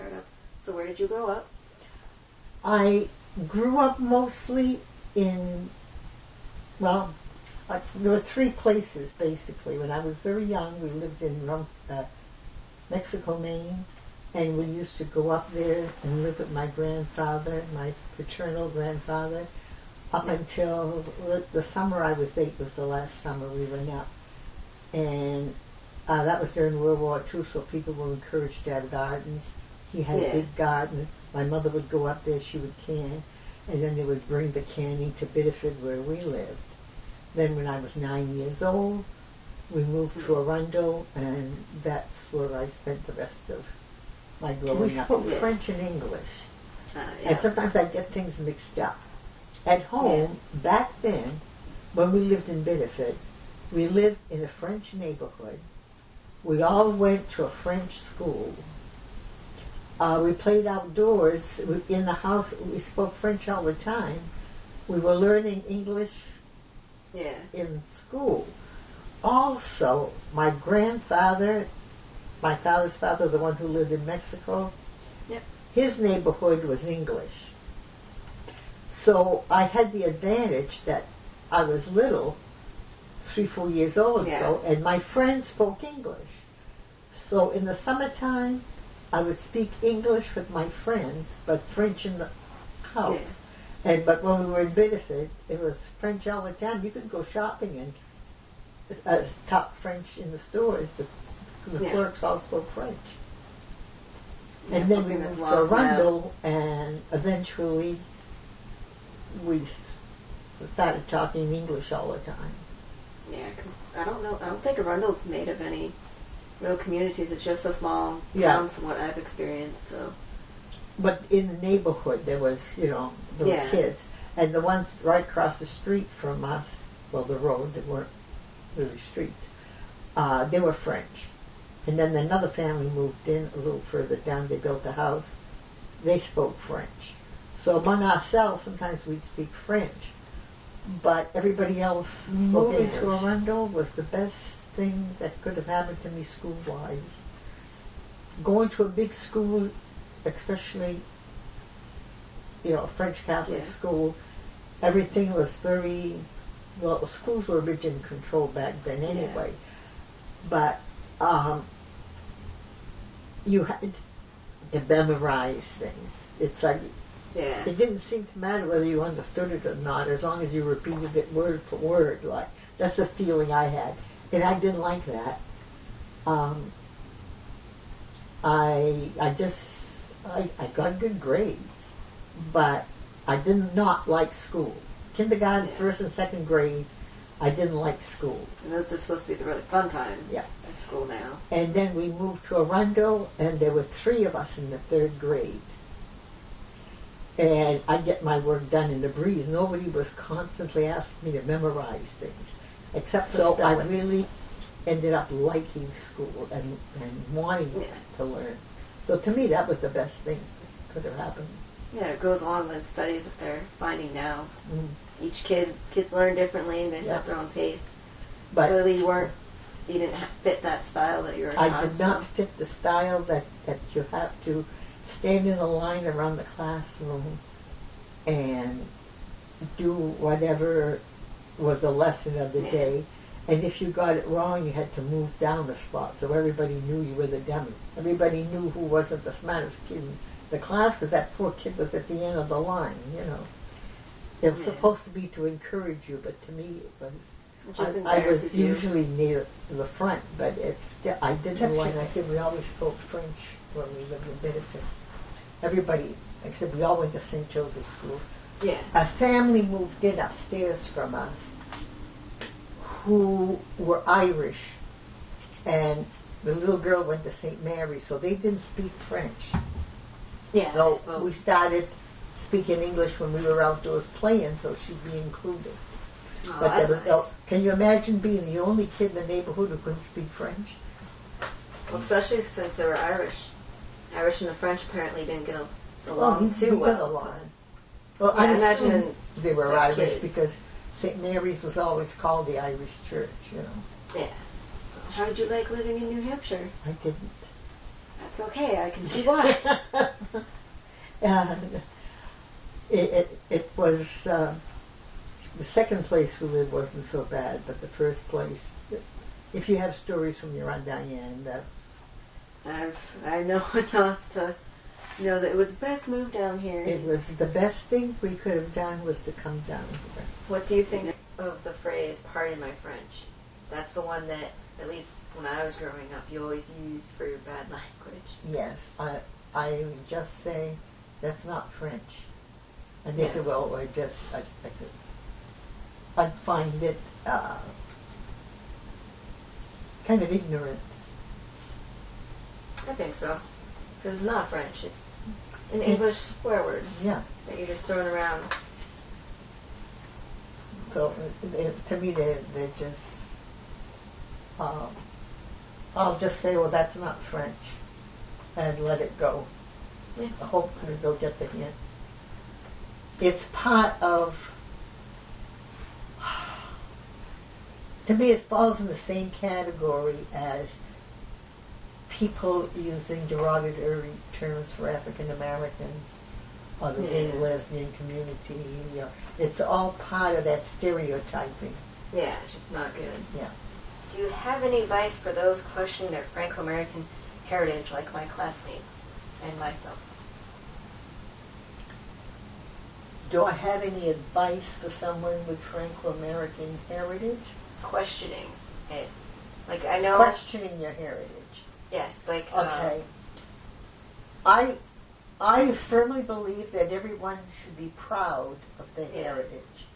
startup. So where did you grow up? I grew up mostly in, well, there were three places basically. When I was very young, we lived in Mexico, Maine, and we used to go up there and live with my grandfather, my paternal grandfather, up until the summer I was 8 was the last summer we went up. And that was during World War II, so people were encouraged to have gardens. He had a big garden. My mother would go up there, she would can, and then they would bring the canning to Biddeford where we lived. Then when I was 9 years old, we moved to Arundel, and that's where I spent the rest of my growing up. We spoke French and English, and sometimes I get things mixed up. At home, back then, when we lived in Biddeford, we lived in a French neighborhood. We all went to a French school. We played outdoors. In the house, we spoke French all the time. We were learning English in school. Also, my grandfather, my father's father, the one who lived in Mexico, his neighborhood was English. So I had the advantage that I was little, 3, 4 years old, and my friends spoke English. So in the summertime, I would speak English with my friends, but French in the house. But when we were in Biddeford, it was French all the time. You could go shopping and talk French in the stores. The clerks all spoke French. And then we moved to Arundel, and eventually we started talking English all the time. Yeah, because I don't think Arundel's made of any real communities. It's just a small town from what I've experienced. So, but in the neighborhood there was, there were kids, and the ones right across the street from us, well, the road, that weren't really streets, they were French. And then another family moved in a little further down. They built a house. They spoke French. So among ourselves, sometimes we'd speak French, but everybody else moving to Arundel was the best thing that could have happened to me school-wise. Going to a big school, especially, a French Catholic school, everything was very, well, schools were rigid and controlled back then anyway, but you had to memorize things. It's like, it didn't seem to matter whether you understood it or not, as long as you repeated it word for word. Like, that's the feeling I had. And I didn't like that. I got good grades, but I did not like school. Kindergarten, first and second grade, I didn't like school. And those are supposed to be the really fun times at school now. And then we moved to Arundel, and there were 3 of us in the 3rd grade. And I get my work done in the breeze. Nobody was constantly asking me to memorize things. Except so I really ended up liking school and wanting to learn. So to me, that was the best thing that could have happened. Yeah, it goes along with studies if they're finding now. Each kids learn differently, they set their own pace. But clearly you didn't fit that style that you were taught. I did not fit the style that you have to stand in a line around the classroom and do whatever was the lesson of the day. And if you got it wrong, you had to move down a spot so everybody knew you were the dummy. Everybody knew who wasn't the smartest kid in the class, because that poor kid was at the end of the line, It was supposed to be to encourage you, but to me it was... I was usually near the front, but I didn't like... I said we always spoke French when we lived in Biddeford. Everybody, like I said, we all went to St. Joseph's School. A family moved in upstairs from us who were Irish, and the little girl went to St. Mary's, so they didn't speak French. So we started speaking English when we were outdoors playing, so she'd be included. Oh, but that's nice. Can you imagine being the only kid in the neighborhood who couldn't speak French? Well, especially since they were Irish. Irish and the French apparently didn't get along too well. Well, I imagine they were Irish because St. Mary's was always called the Irish church, Yeah. So how did you like living in New Hampshire? I didn't. That's okay. I can see why. And it was the second place we lived wasn't so bad, but the first place. If you have stories from your Aunt Diane, that's. I know enough to know that it was the best move down here. It was the best thing we could have done was to come down here. What do you think of the phrase "pardon my French"? That's the one that, at least when I was growing up, you always used for your bad language. Yes, I would just say that's not French, and they said, "Well, I said, I'd find it kind of ignorant." I think so, because it's not French; it's an English swear word. Yeah, that you're just throwing around. So to me, they're just. I'll just say, well, that's not French, and let it go. Yeah. Hopefully they'll get the hint. It's part of, to me it falls in the same category as people using derogatory terms for African Americans or the gay lesbian community. You know, it's all part of that stereotyping. Yeah, it's just not good. Yeah. Do you have any advice for those questioning their Franco-American heritage, like my classmates and myself? Do I have any advice for someone with Franco-American heritage? Questioning it. Like, I know... Questioning your heritage. Yes, like... Okay. I firmly believe that everyone should be proud of their heritage.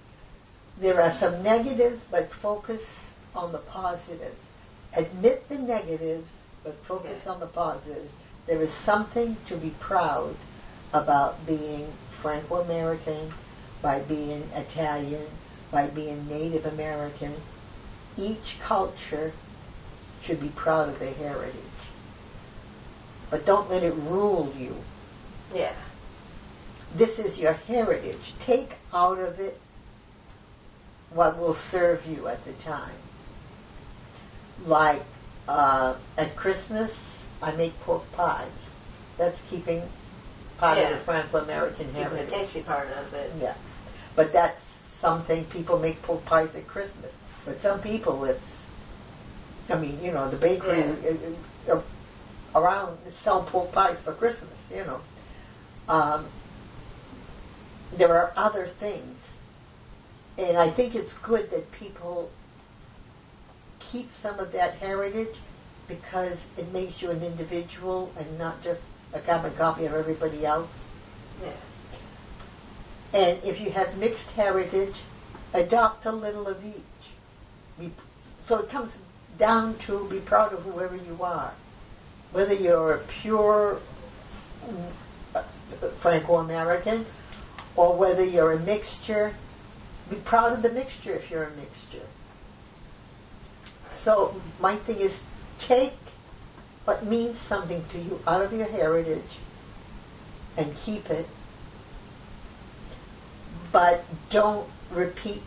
There are some negatives, but focus on the positives. Admit the negatives, but focus on the positives. There is something to be proud about being Franco-American, by being Italian, by being Native American. Each culture should be proud of their heritage. But don't let it rule you. Yeah. This is your heritage. Take out of it what will serve you at the time. Like at Christmas, I make pork pies. That's keeping part of the Franco-American heritage. Keeping the tasty part of it. Yeah. But that's something people make pork pies at Christmas. But some people, it's, I mean, you know, the bakery around sell pork pies for Christmas, you know. There are other things. And I think it's good that people keep some of that heritage because it makes you an individual and not just a carbon copy of everybody else. Yeah. And if you have mixed heritage, adopt a little of each. So it comes down to be proud of whoever you are. Whether you're a pure Franco-American or whether you're a mixture, be proud of the mixture if you're a mixture. So my thing is take what means something to you out of your heritage and keep it, but don't repeat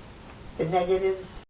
the negatives